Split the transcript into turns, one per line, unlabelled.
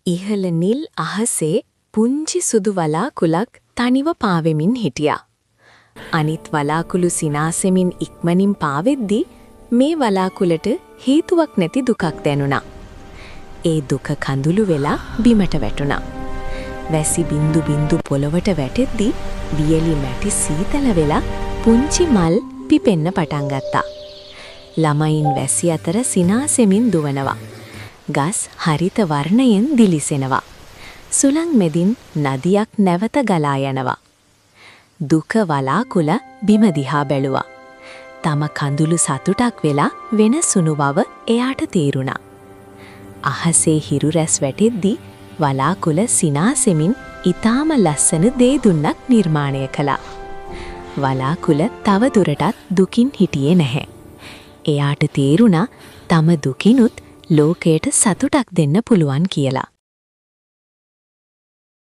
ඉහළ නිල් අහසේ පුංචි සුදු වලාකුළක් තනිව පාවෙමින් හිටියා. අනිත් වලාකුළු සිනාසෙමින් ඉක්මනින් පාවෙද්දි මේ වලාකුළට හේතුවක් නැති දුකක් දැනුණා. ඒ දුක කඳුළු වෙලා බිමට වැටුණා. වැසි බින්දු බින්දු පොළවට වැටෙද්දි වියලි මැටි සීතල වෙලා පුංචි මල් පිපෙන්න පටන් ගත්තා. ළමයින් වැසි අතර සිනාසෙමින් දුවනවා. ගස් හරිත වර්ණයෙන් දිලිසෙනවා. සුළං මෙදින් නදියක් නැවත ගලා යනවා. දුක වලාකුළ බිම දිහා බැලුවා. තම කඳුළු සතුටක් වෙලා වෙනසුණු බව එයාට තේරුණා. අහසේ හිරු රැස් වැටෙද්දි වලාකුළ සිනාසෙමින් ඊටාම ලස්සන දේදුන්නක් නිර්මාණය කළා. වලාකුළ තව දුරටත් දුකින් හිටියේ නැහැ. එයාට තේරුණා තම දුකිනුත් ලෝකයට සතුටක් දෙන්න පුළුවන් කියලා.